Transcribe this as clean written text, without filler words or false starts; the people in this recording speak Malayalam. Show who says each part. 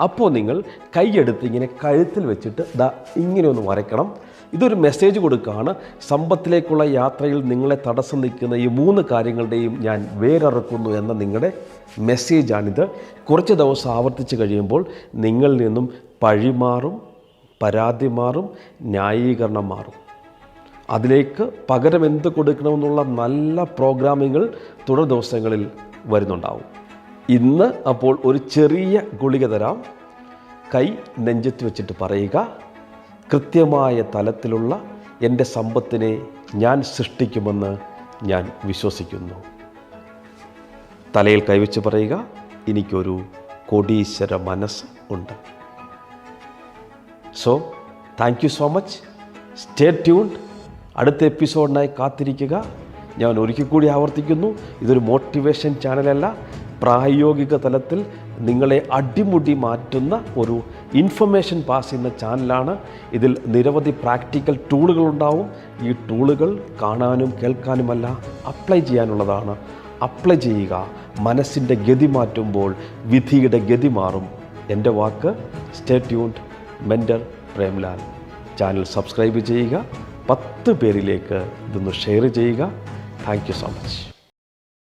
Speaker 1: അപ്പോൾ നിങ്ങൾ കൈയെടുത്ത് ഇങ്ങനെ കഴുത്തിൽ വെച്ചിട്ട് ഇങ്ങനെ ഒന്ന് വരയ്ക്കണം. ഇതൊരു മെസ്സേജ് കൊടുക്കുകയാണ്, സമ്പത്തിലേക്കുള്ള യാത്രയിൽ നിങ്ങളെ തടസ്സം നിൽക്കുന്ന ഈ 3 കാര്യങ്ങളുടെയും ഞാൻ വേരറുക്കുന്നു എന്ന നിങ്ങളുടെ മെസ്സേജാണിത്. കുറച്ച് ദിവസം ആവർത്തിച്ച് കഴിയുമ്പോൾ നിങ്ങളിൽ നിന്നും പഴി മാറും, പരാതി മാറും, ന്യായീകരണം മാറും. അതിലേക്ക് പകരം എന്ത് കൊടുക്കണമെന്നുള്ള നല്ല പ്രോഗ്രാമിങ്ങൾ തുടർ ദിവസങ്ങളിൽ വരുന്നുണ്ടാവും. ഇന്ന് അപ്പോൾ ഒരു ചെറിയ ഗുളിക തരാം. കൈ നെഞ്ചത്ത് വെച്ചിട്ട് പറയുക, കൃത്യമായ തലത്തിലുള്ള എൻ്റെ സമ്പത്തിനെ ഞാൻ സൃഷ്ടിക്കുമെന്ന് ഞാൻ വിശ്വസിക്കുന്നു. തലയിൽ കൈവച്ച് പറയുക, എനിക്കൊരു കോടീശ്വര മനസ്സ് ഉണ്ട്. So thank you so much. Stay tuned. അടുത്ത എപ്പിസോഡിനായി കാത്തിരിക്കുക. ഞാൻ ഒരിക്കൽ കൂടി ആവർത്തിക്കുന്നു, ഇതൊരു മോട്ടിവേഷൻ ചാനലല്ല, പ്രായോഗിക തലത്തിൽ നിങ്ങളെ അടിമുടി മാറ്റുന്ന ഒരു ഇൻഫർമേഷൻ പാസ് ചെയ്യുന്ന ചാനലാണ്. ഇതിൽ നിരവധി പ്രാക്ടിക്കൽ ടൂളുകളുണ്ടാവും. ഈ ടൂളുകൾ കാണാനും കേൾക്കാനുമല്ല, അപ്ലൈ ചെയ്യാനുള്ളതാണ്. അപ്ലൈ ചെയ്യുക. മനസ്സിൻ്റെ ഗതി മാറ്റുമ്പോൾ വിധിയുടെ ഗതി മാറും. എൻ്റെ വാക്ക്. Stay tuned. Mentor Premlal. Channel subscribe ചെയ്യുക. 10 പേരിലേക്ക് ഇതൊന്ന് ഷെയർ ചെയ്യുക. Thank you so much.